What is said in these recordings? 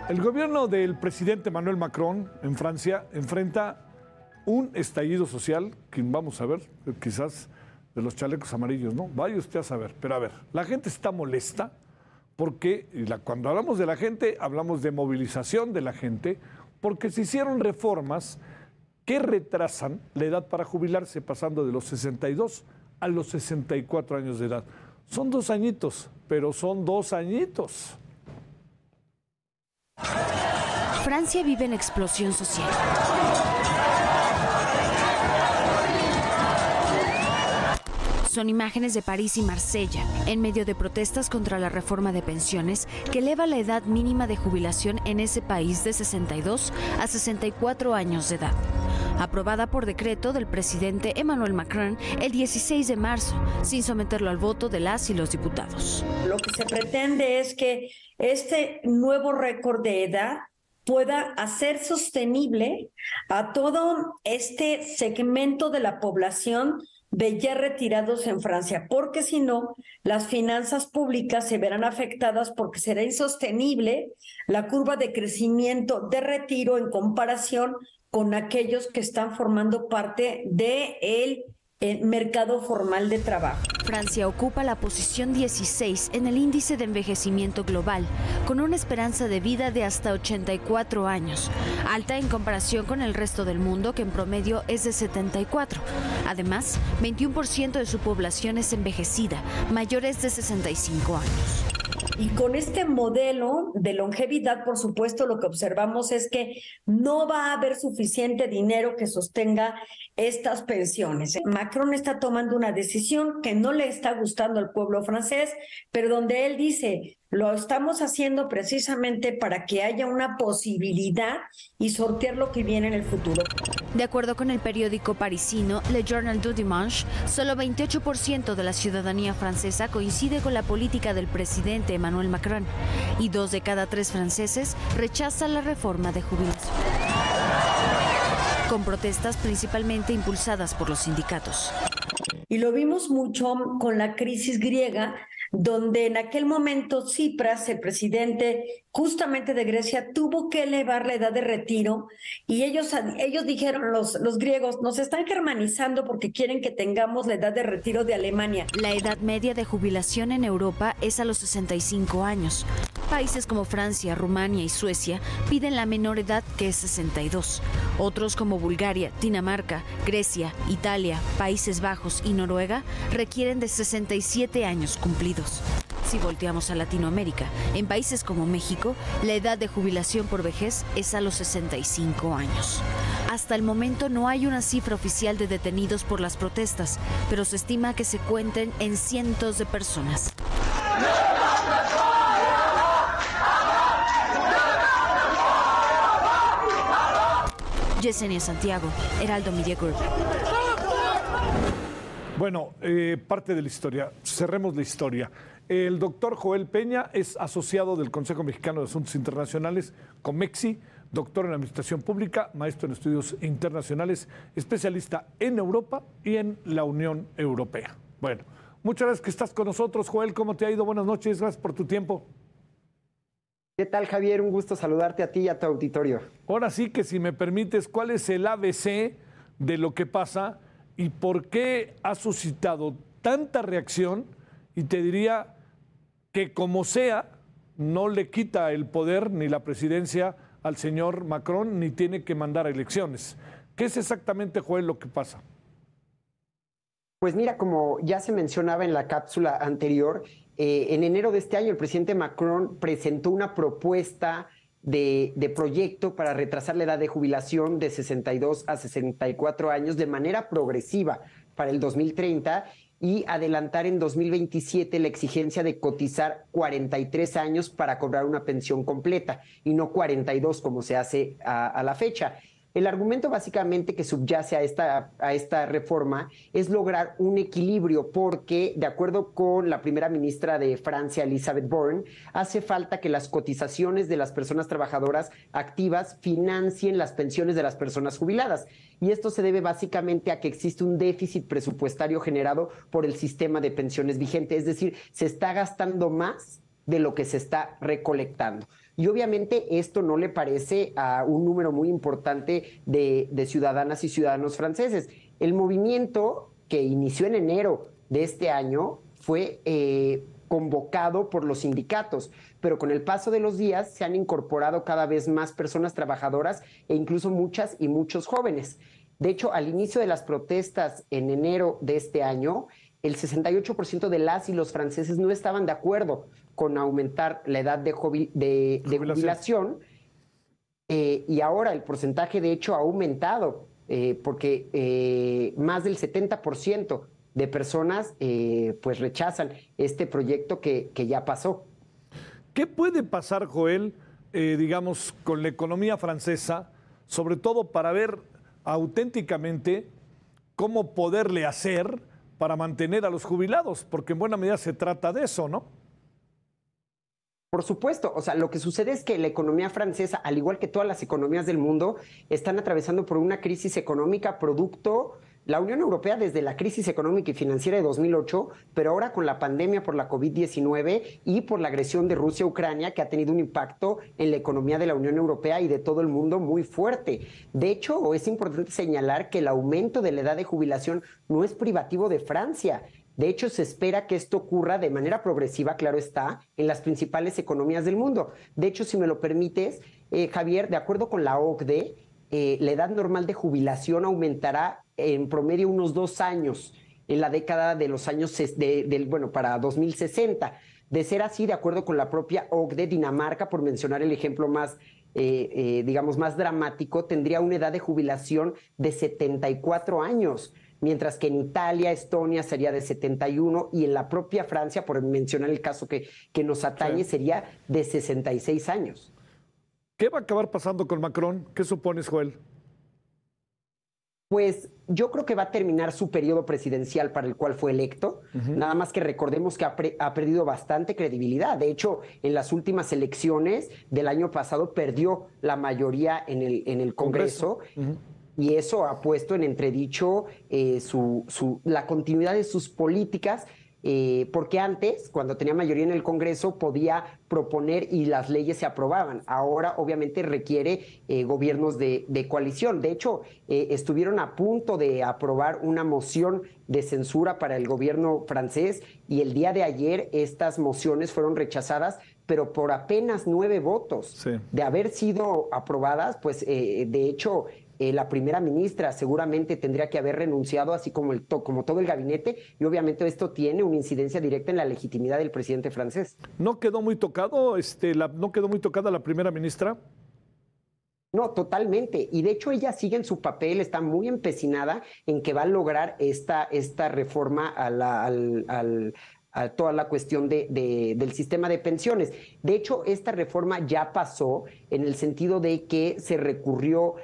El gobierno del presidente Emmanuel Macron en Francia enfrenta un estallido social que vamos a ver, quizás de los chalecos amarillos, ¿no? Vaya usted a saber. Pero a ver, la gente está molesta porque cuando hablamos de la gente, hablamos de movilización de la gente, porque se hicieron reformas que retrasan la edad para jubilarse, pasando de los 62 a los 64 años de edad. Son 2 añitos, pero son 2 añitos. Francia vive en explosión social. Son imágenes de París y Marsella, en medio de protestas contra la reforma de pensiones que eleva la edad mínima de jubilación en ese país de 62 a 64 años de edad. Aprobada por decreto del presidente Emmanuel Macron el 16 de marzo, sin someterlo al voto de las y los diputados. Lo que se pretende es que este nuevo récord de edad pueda hacer sostenible a todo este segmento de la población de ya retirados en Francia, porque si no, las finanzas públicas se verán afectadas porque será insostenible la curva de crecimiento de retiro en comparación con aquellos que están formando parte del mercado formal de trabajo. Francia ocupa la posición 16 en el índice de envejecimiento global, con una esperanza de vida de hasta 84 años, alta en comparación con el resto del mundo, que en promedio es de 74. Además, 21% de su población es envejecida, mayores de 65 años. Y con este modelo de longevidad, por supuesto, lo que observamos es que no va a haber suficiente dinero que sostenga estas pensiones. Macron está tomando una decisión que no le está gustando al pueblo francés, pero donde él dice, lo estamos haciendo precisamente para que haya una posibilidad y sortear lo que viene en el futuro. De acuerdo con el periódico parisino Le Journal du Dimanche, solo 28% de la ciudadanía francesa coincide con la política del presidente Emmanuel Macron y 2 de cada 3 franceses rechazan la reforma de jubilación, con protestas principalmente impulsadas por los sindicatos. Y lo vimos mucho con la crisis griega, donde en aquel momento Tsipras, el presidente justamente de Grecia, tuvo que elevar la edad de retiro y ellos dijeron, los griegos, nos están germanizando porque quieren que tengamos la edad de retiro de Alemania. La edad media de jubilación en Europa es a los 65 años. Países como Francia, Rumania y Suecia piden la menor edad, que es 62. Otros como Bulgaria, Dinamarca, Grecia, Italia, Países Bajos y Noruega requieren de 67 años cumplidos. Si volteamos a Latinoamérica, en países como México, la edad de jubilación por vejez es a los 65 años. Hasta el momento no hay una cifra oficial de detenidos por las protestas, pero se estima que se cuenten en cientos de personas. Yesenia Santiago, Heraldo Media Group. Bueno, parte de la historia. Cerremos la historia. El doctor Joel Peña es asociado del Consejo Mexicano de Asuntos Internacionales, COMEXI, doctor en Administración Pública, maestro en Estudios Internacionales, especialista en Europa y en la Unión Europea. Bueno, muchas gracias que estás con nosotros, Joel. ¿Cómo te ha ido? Buenas noches, gracias por tu tiempo. ¿Qué tal, Javier? Un gusto saludarte a ti y a tu auditorio. Ahora sí que, si me permites, ¿cuál es el ABC de lo que pasa y por qué ha suscitado tanta reacción? Y te diría que, como sea, no le quita el poder ni la presidencia al señor Macron, ni tiene que mandar a elecciones. ¿Qué es exactamente, Joel, lo que pasa? Pues mira, como ya se mencionaba en la cápsula anterior, en enero de este año el presidente Macron presentó una propuesta de proyecto para retrasar la edad de jubilación de 62 a 64 años de manera progresiva para el 2030 y adelantar en 2027 la exigencia de cotizar 43 años para cobrar una pensión completa y no 42 como se hace a la fecha. El argumento básicamente que subyace a esta reforma es lograr un equilibrio porque, de acuerdo con la primera ministra de Francia, Elisabeth Borne, hace falta que las cotizaciones de las personas trabajadoras activas financien las pensiones de las personas jubiladas. Y esto se debe básicamente a que existe un déficit presupuestario generado por el sistema de pensiones vigente. Es decir, se está gastando más de lo que se está recolectando. Y obviamente esto no le parece a un número muy importante de ciudadanas y ciudadanos franceses. El movimiento que inició en enero de este año fue convocado por los sindicatos, pero con el paso de los días se han incorporado cada vez más personas trabajadoras e incluso muchas y muchos jóvenes. De hecho, al inicio de las protestas en enero de este año, el 68% de las y los franceses no estaban de acuerdo con aumentar la edad de jubilación, y ahora el porcentaje de hecho ha aumentado porque más del 70% de personas pues rechazan este proyecto que ya pasó. ¿Qué puede pasar, Joel, digamos, con la economía francesa, sobre todo para ver auténticamente cómo poderle hacer para mantener a los jubilados? Porque en buena medida se trata de eso, ¿no? Por supuesto, o sea, lo que sucede es que la economía francesa, al igual que todas las economías del mundo, están atravesando por una crisis económica producto la Unión Europea desde la crisis económica y financiera de 2008, pero ahora con la pandemia por la COVID-19 y por la agresión de Rusia a Ucrania, que ha tenido un impacto en la economía de la Unión Europea y de todo el mundo muy fuerte. De hecho, es importante señalar que el aumento de la edad de jubilación no es privativo de Francia. De hecho, se espera que esto ocurra de manera progresiva, claro está, en las principales economías del mundo. De hecho, si me lo permites, Javier, de acuerdo con la OCDE, la edad normal de jubilación aumentará en promedio unos 2 años en la década de los años, para 2060. De ser así, de acuerdo con la propia OCDE, Dinamarca, por mencionar el ejemplo más, más dramático, tendría una edad de jubilación de 74 años. Mientras que en Italia, Estonia sería de 71 y en la propia Francia, por mencionar el caso que nos atañe, sería de 66 años. ¿Qué va a acabar pasando con Macron? ¿Qué supones, Joel? Pues yo creo que va a terminar su periodo presidencial para el cual fue electo, nada más que recordemos que ha perdido bastante credibilidad. De hecho, en las últimas elecciones del año pasado perdió la mayoría en el Congreso. Y eso ha puesto en entredicho la continuidad de sus políticas, porque antes, cuando tenía mayoría en el Congreso, podía proponer y las leyes se aprobaban. Ahora, obviamente, requiere gobiernos de coalición. De hecho, estuvieron a punto de aprobar una moción de censura para el gobierno francés y el día de ayer estas mociones fueron rechazadas, pero por apenas 9 votos. Sí. De haber sido aprobadas, pues de hecho la primera ministra seguramente tendría que haber renunciado, así como todo el gabinete, y obviamente esto tiene una incidencia directa en la legitimidad del presidente francés. ¿No quedó muy tocado, no quedó muy tocada la primera ministra? No, totalmente. Y de hecho ella sigue en su papel, está muy empecinada en que va a lograr esta reforma a toda la cuestión del sistema de pensiones. De hecho, esta reforma ya pasó en el sentido de que se recurrió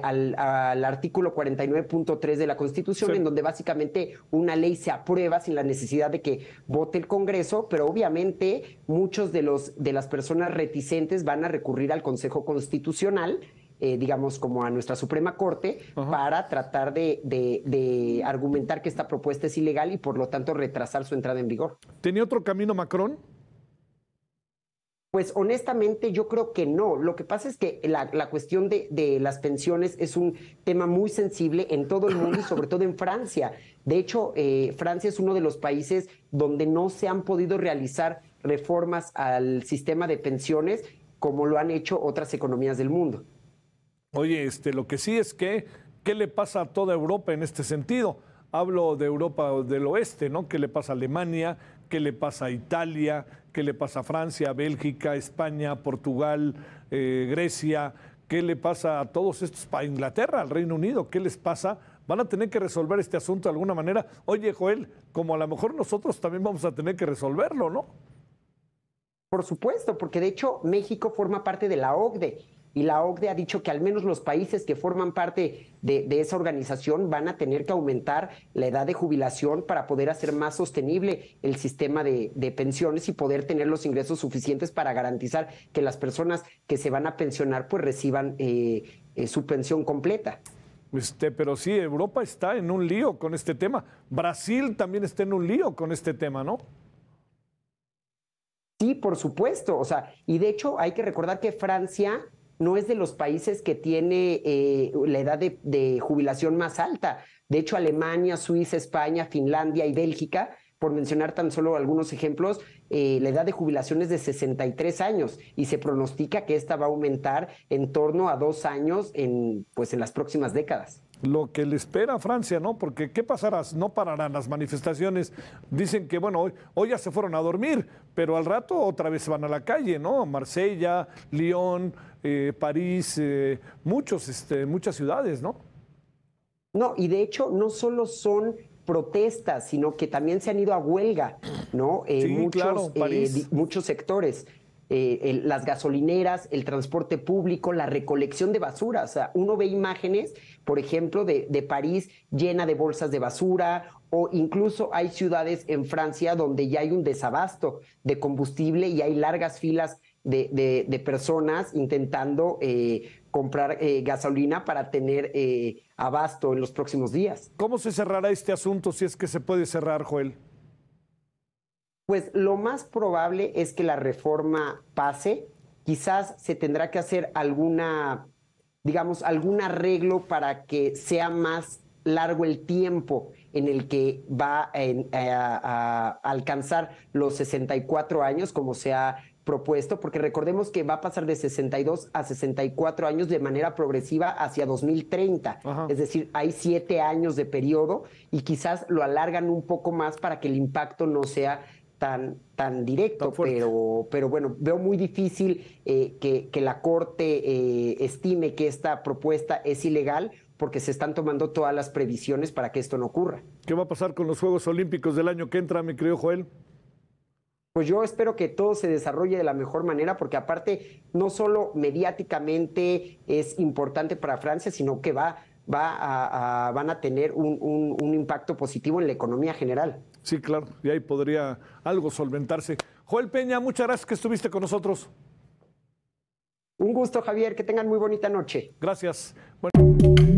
al artículo 49.3 de la Constitución, sí, en donde básicamente una ley se aprueba sin la necesidad de que vote el Congreso, pero obviamente muchos de las personas reticentes van a recurrir al Consejo Constitucional, digamos como a nuestra Suprema Corte, para tratar de argumentar que esta propuesta es ilegal y por lo tanto retrasar su entrada en vigor. ¿Tenía otro camino Macron? Pues honestamente yo creo que no. Lo que pasa es que la cuestión de las pensiones es un tema muy sensible en todo el mundo y sobre todo en Francia. De hecho, Francia es uno de los países donde no se han podido realizar reformas al sistema de pensiones como lo han hecho otras economías del mundo. Oye, lo que sí es que, ¿qué le pasa a toda Europa en este sentido? Hablo de Europa del oeste, ¿no? ¿Qué le pasa a Alemania? ¿Qué le pasa a Italia? ¿Qué le pasa a Francia, Bélgica, España, Portugal, Grecia? ¿Qué le pasa a todos estos, a Inglaterra, al Reino Unido? ¿Qué les pasa? Van a tener que resolver este asunto de alguna manera. Oye, Joel, como a lo mejor nosotros también vamos a tener que resolverlo, ¿no? Por supuesto, porque de hecho México forma parte de la OCDE. Y la OCDE ha dicho que al menos los países que forman parte de esa organización van a tener que aumentar la edad de jubilación para poder hacer más sostenible el sistema de pensiones y poder tener los ingresos suficientes para garantizar que las personas que se van a pensionar pues reciban su pensión completa. Pero sí, Europa está en un lío con este tema. Brasil también está en un lío con este tema, ¿no? Sí, por supuesto. O sea, y de hecho hay que recordar que Francia no es de los países que tiene la edad de jubilación más alta. De hecho, Alemania, Suiza, España, Finlandia y Bélgica, por mencionar tan solo algunos ejemplos, la edad de jubilación es de 63 años y se pronostica que esta va a aumentar en torno a 2 años en las próximas décadas. Lo que le espera a Francia, ¿no? Porque ¿qué pasará? No pararán las manifestaciones. Dicen que, bueno, hoy ya se fueron a dormir, pero al rato otra vez van a la calle, ¿no? Marsella, Lyon, París, muchas ciudades, ¿no? No, y de hecho no solo son protestas, sino que también se han ido a huelga, ¿no? Sí, claro, París. Muchos sectores. Las gasolineras, el transporte público, la recolección de basura. O sea, uno ve imágenes, por ejemplo, de París llena de bolsas de basura, o incluso hay ciudades en Francia donde ya hay un desabasto de combustible y hay largas filas de personas intentando comprar gasolina para tener abasto en los próximos días. ¿Cómo se cerrará este asunto si es que se puede cerrar, Joel? Pues lo más probable es que la reforma pase. Quizás se tendrá que hacer algún arreglo para que sea más largo el tiempo en el que va a alcanzar los 64 años, como se ha propuesto, porque recordemos que va a pasar de 62 a 64 años de manera progresiva hacia 2030. Ajá. Es decir, hay 7 años de periodo y quizás lo alargan un poco más para que el impacto no sea tan directo, pero bueno, veo muy difícil que la Corte estime que esta propuesta es ilegal porque se están tomando todas las previsiones para que esto no ocurra. ¿Qué va a pasar con los Juegos Olímpicos del año que entra, mi querido Joel? Pues yo espero que todo se desarrolle de la mejor manera, porque aparte no solo mediáticamente es importante para Francia, sino que van a tener un impacto positivo en la economía general. Sí, claro, y ahí podría algo solventarse. Joel Peña, muchas gracias que estuviste con nosotros. Un gusto, Javier, que tengan muy bonita noche. Gracias. Bueno.